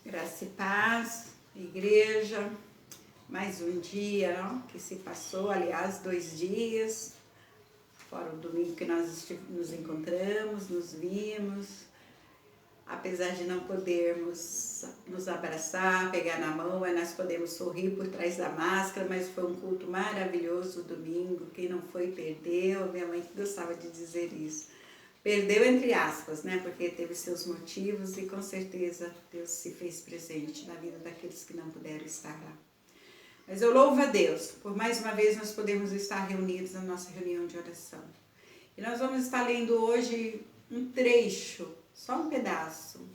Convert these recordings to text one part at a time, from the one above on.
Graça e paz, igreja, mais um dia que se passou, aliás, 2 dias, fora o domingo que nós nos encontramos, nos vimos, apesar de não podermos nos abraçar, pegar na mão, mas nós podemos sorrir por trás da máscara, mas foi um culto maravilhoso domingo, quem não foi perdeu, minha mãe gostava de dizer isso. Perdeu entre aspas, né? Porque teve seus motivos e com certeza Deus se fez presente na vida daqueles que não puderam estar lá. Mas eu louvo a Deus, por mais uma vez nós podemos estar reunidos na nossa reunião de oração. E nós vamos estar lendo hoje um trecho, só um pedaço,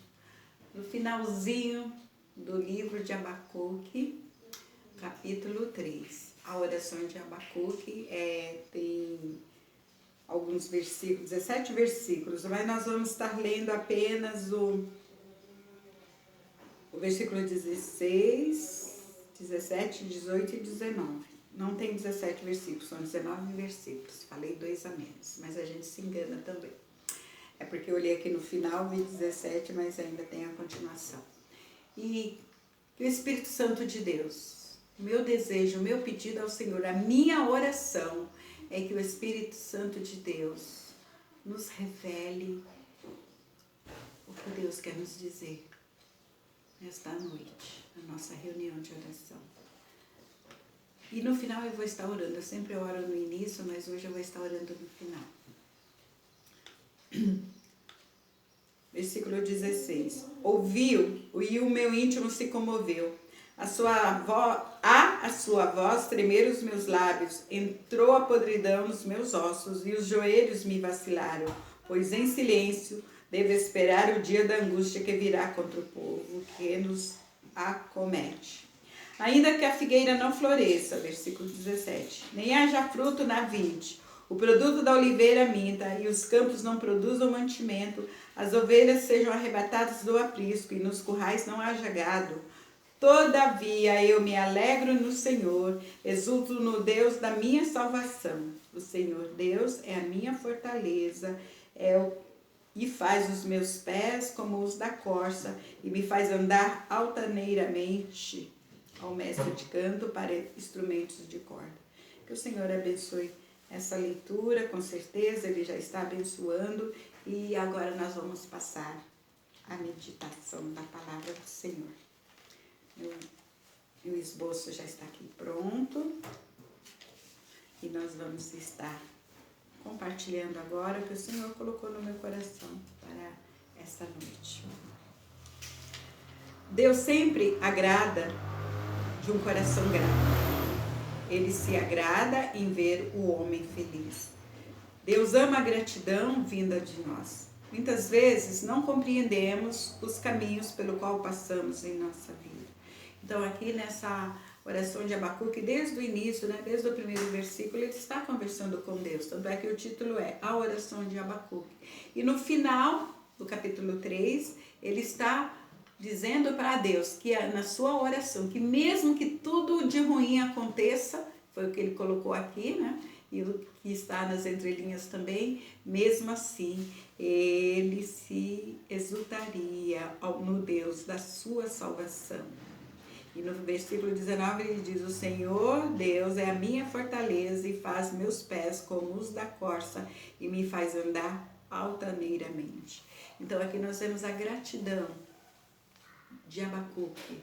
no finalzinho do livro de Abacuque, capítulo 3. A oração de Abacuque tem alguns versículos, 17 versículos, mas nós vamos estar lendo apenas o versículo 16, 17, 18 e 19. Não tem 17 versículos, são 19 versículos. Falei 2 a menos, mas a gente se engana também. É porque eu olhei aqui no final, vi 17, mas ainda tem a continuação. E que o Espírito Santo de Deus, meu desejo, meu pedido ao Senhor, a minha oração, é que o Espírito Santo de Deus nos revele o que Deus quer nos dizer nesta noite, na nossa reunião de oração. E no final eu vou estar orando, eu sempre oro no início, mas hoje eu vou estar orando no final. Versículo 16. Ouviu e o meu íntimo se comoveu. A sua voz tremer os meus lábios, entrou a podridão nos meus ossos e os joelhos me vacilaram, pois em silêncio devo esperar o dia da angústia que virá contra o povo que nos acomete. Ainda que a figueira não floresça, versículo 17, nem haja fruto na vide, o produto da oliveira minta e os campos não produzam mantimento, as ovelhas sejam arrebatadas do aprisco e nos currais não haja gado. Todavia eu me alegro no Senhor, exulto no Deus da minha salvação. O Senhor Deus é a minha fortaleza, e faz os meus pés como os da corça, e me faz andar altaneiramente ao mestre de canto para instrumentos de corda. Que o Senhor abençoe essa leitura, com certeza Ele já está abençoando, e agora nós vamos passar a meditação da palavra do Senhor. O esboço já está aqui pronto e nós vamos estar compartilhando agora o que o Senhor colocou no meu coração para esta noite. Deus sempre agrada de um coração grato. Ele se agrada em ver o homem feliz. Deus ama a gratidão vinda de nós. Muitas vezes não compreendemos os caminhos pelo qual passamos em nossa vida. Então aqui nessa oração de Abacuque, desde o início, né, desde o primeiro versículo, ele está conversando com Deus. Tanto é que o título é A Oração de Abacuque. E no final do capítulo 3, ele está dizendo para Deus que na sua oração, que mesmo que tudo de ruim aconteça, foi o que ele colocou aqui, né? E o que está nas entrelinhas também, mesmo assim, ele se exultaria no Deus da sua salvação. E no versículo 19 ele diz, o Senhor Deus é a minha fortaleza e faz meus pés como os da corça e me faz andar altaneiramente. Então aqui nós temos a gratidão de Abacuque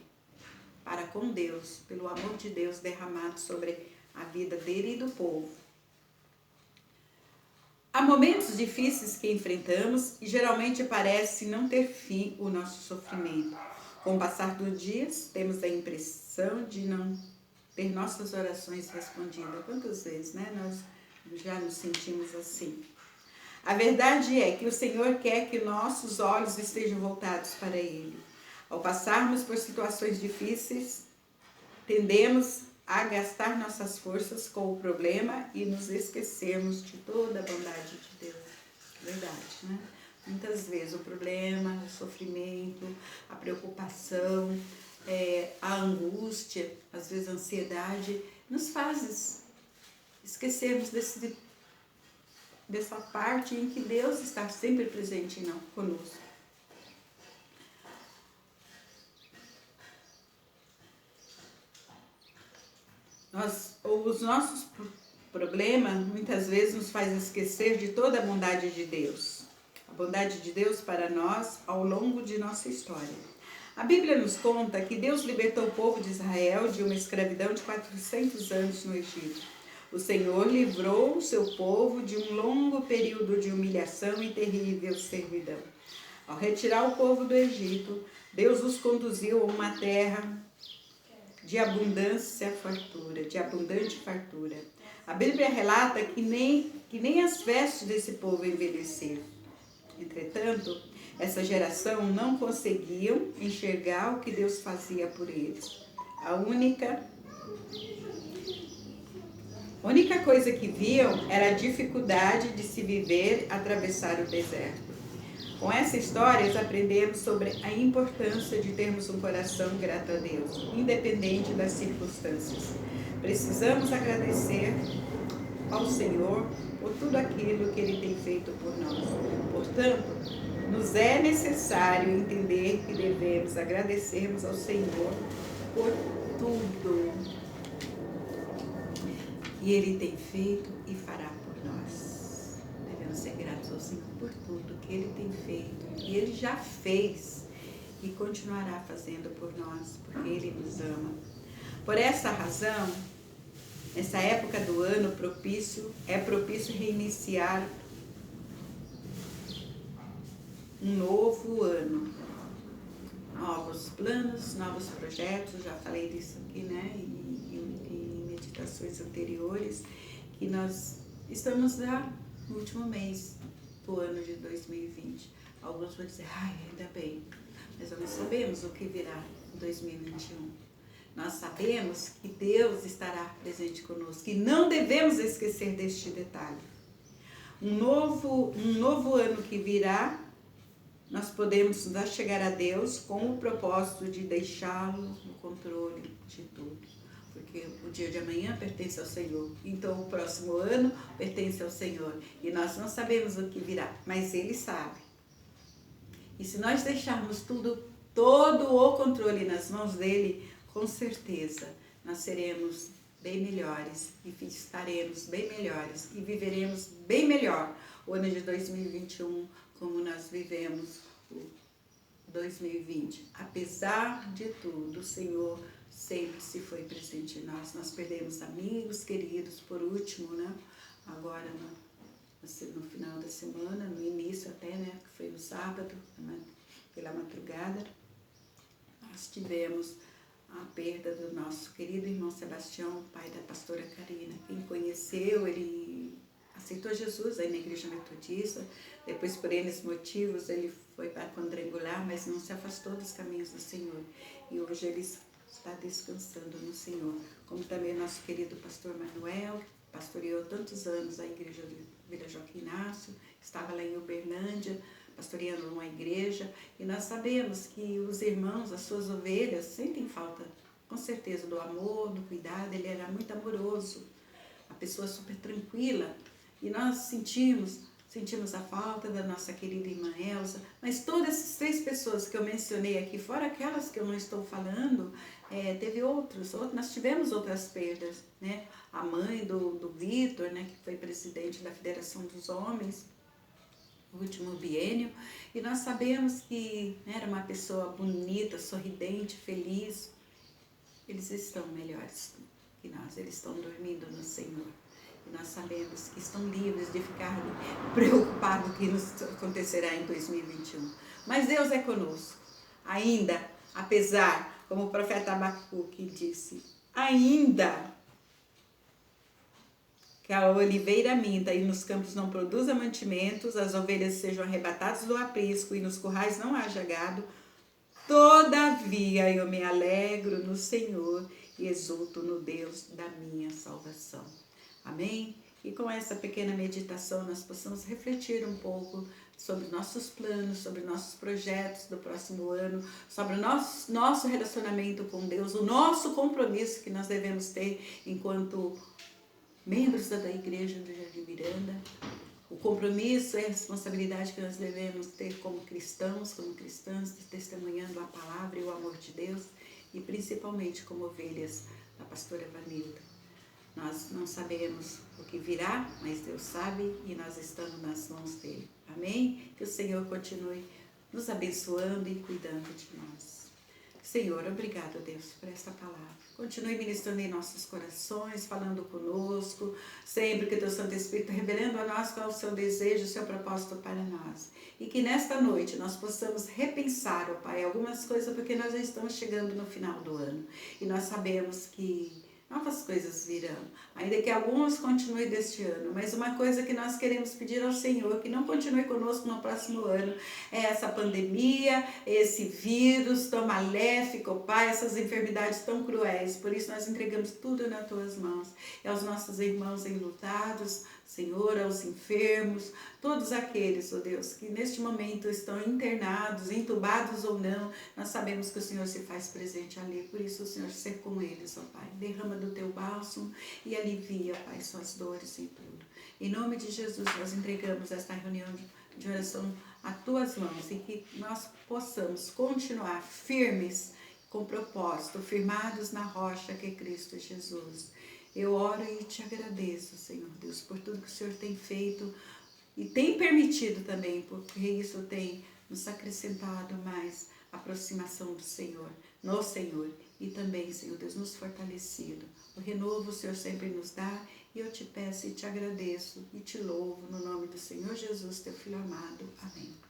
para com Deus, pelo amor de Deus derramado sobre a vida dele e do povo. Há momentos difíceis que enfrentamos e geralmente parece não ter fim o nosso sofrimento. Com o passar dos dias, temos a impressão de não ter nossas orações respondidas. Quantas vezes, né? Nós já nos sentimos assim. A verdade é que o Senhor quer que nossos olhos estejam voltados para Ele. Ao passarmos por situações difíceis, tendemos a gastar nossas forças com o problema e nos esquecermos de toda a bondade de Deus. Verdade, né? Muitas vezes o problema, o sofrimento, a preocupação, a angústia, às vezes a ansiedade, nos faz esquecermos dessa parte em que Deus está sempre presente conosco. Os nossos problemas muitas vezes nos faz esquecer de toda a bondade de Deus. A bondade de Deus para nós ao longo de nossa história. A Bíblia nos conta que Deus libertou o povo de Israel de uma escravidão de 400 anos no Egito. O Senhor livrou o seu povo de um longo período de humilhação e terrível servidão. Ao retirar o povo do Egito, Deus os conduziu a uma terra de abundância, fartura, de abundante fartura. A Bíblia relata que nem as vestes desse povo envelheceram. Entretanto, essa geração não conseguiam enxergar o que Deus fazia por eles. A única coisa que viam era a dificuldade de se viver, atravessar o deserto. Com essa história, aprendemos sobre a importância de termos um coração grato a Deus, independente das circunstâncias. Precisamos agradecer ao Senhor por tudo aquilo que Ele tem feito por nós. Portanto, nos é necessário entender que devemos agradecermos ao Senhor por tudo que Ele tem feito e fará por nós. Devemos ser gratos ao Senhor por tudo que Ele tem feito, que Ele já fez e continuará fazendo por nós, porque Ele nos ama. Por essa razão, essa época do ano é propício reiniciar um novo ano. Novos planos, novos projetos, já falei disso aqui, né, em meditações anteriores, que nós estamos já no último mês do ano de 2020. Alguns vão dizer, ainda bem, mas nós não sabemos o que virá em 2021. Nós sabemos que Deus estará presente conosco e não devemos esquecer deste detalhe. Um novo ano que virá, nós podemos nos chegar a Deus com o propósito de deixá-lo no controle de tudo. Porque o dia de amanhã pertence ao Senhor. Então o próximo ano pertence ao Senhor. E nós não sabemos o que virá, mas Ele sabe. E se nós deixarmos todo o controle nas mãos dEle, com certeza nós seremos bem melhores e estaremos bem melhores e viveremos bem melhor o ano de 2021 como nós vivemos o 2020. Apesar de tudo, o Senhor sempre se foi presente em nós. Nós perdemos amigos queridos, por último, né? Agora no final da semana, no início até, né? Que foi no sábado, né? Pela madrugada, nós tivemos a perda do nosso querido irmão Sebastião, pai da pastora Karina. Quem conheceu, ele aceitou Jesus aí na igreja metodista, depois por N motivos ele foi para quadrangular, mas não se afastou dos caminhos do Senhor. E hoje ele está descansando no Senhor. Como também nosso querido pastor Manuel, pastoreou tantos anos a igreja de Vila Joaquim Inácio, estava lá em Uberlândia, pastoreando uma igreja, e nós sabemos que os irmãos, as suas ovelhas, sentem falta, com certeza, do amor, do cuidado. Ele era muito amoroso, uma pessoa super tranquila, e nós sentimos a falta da nossa querida irmã Elza, mas todas essas 3 pessoas que eu mencionei aqui, fora aquelas que eu não estou falando, teve nós tivemos outras perdas, né? A mãe do Vitor, né, que foi presidente da Federação dos Homens, no último biênio, e nós sabemos que era uma pessoa bonita, sorridente, feliz. Eles estão melhores que nós, eles estão dormindo no Senhor. E nós sabemos que estão livres de ficar preocupados com o que nos acontecerá em 2021. Mas Deus é conosco. Ainda, apesar, como o profeta Abacuque disse, ainda que a oliveira minta e nos campos não produza mantimentos, as ovelhas sejam arrebatadas do aprisco e nos currais não haja gado, todavia eu me alegro no Senhor e exulto no Deus da minha salvação. Amém? E com essa pequena meditação nós possamos refletir um pouco sobre nossos planos, sobre nossos projetos do próximo ano, sobre o nosso relacionamento com Deus, o nosso compromisso que nós devemos ter enquanto membros da Igreja do Jardim Miranda, o compromisso e a responsabilidade que nós devemos ter como cristãs, testemunhando a palavra e o amor de Deus, e principalmente como ovelhas da pastora Vanilda. Nós não sabemos o que virá, mas Deus sabe e nós estamos nas mãos dele. Amém? Que o Senhor continue nos abençoando e cuidando de nós. Senhor, obrigado, Deus, por esta palavra. Continue ministrando em nossos corações, falando conosco, sempre que teu Santo Espírito revelando a nós qual é o seu desejo, o seu propósito para nós. E que nesta noite nós possamos repensar, ó Pai, algumas coisas, porque nós já estamos chegando no final do ano. E nós sabemos que novas coisas virão, ainda que algumas continuem deste ano, mas uma coisa que nós queremos pedir ao Senhor, que não continue conosco no próximo ano, é essa pandemia, esse vírus tão maléfico, Pai, essas enfermidades tão cruéis. Por isso nós entregamos tudo nas tuas mãos, e aos nossos irmãos enlutados, Senhor, aos enfermos, todos aqueles, ó Deus, que neste momento estão internados, entubados ou não, nós sabemos que o Senhor se faz presente ali, por isso o Senhor ser com eles, ó Pai, derrama do teu bálsamo e alivia, Pai, suas dores e tudo. Em nome de Jesus, nós entregamos esta reunião de oração a tuas mãos e que nós possamos continuar firmes com propósito, firmados na rocha que é Cristo Jesus. Eu oro e te agradeço, Senhor Deus, por tudo que o Senhor tem feito e tem permitido também, porque isso tem nos acrescentado mais aproximação do Senhor, no Senhor, e também, Senhor Deus, nos fortalecido. O renovo o Senhor sempre nos dá, e eu te peço e te agradeço e te louvo no nome do Senhor Jesus, teu Filho amado. Amém.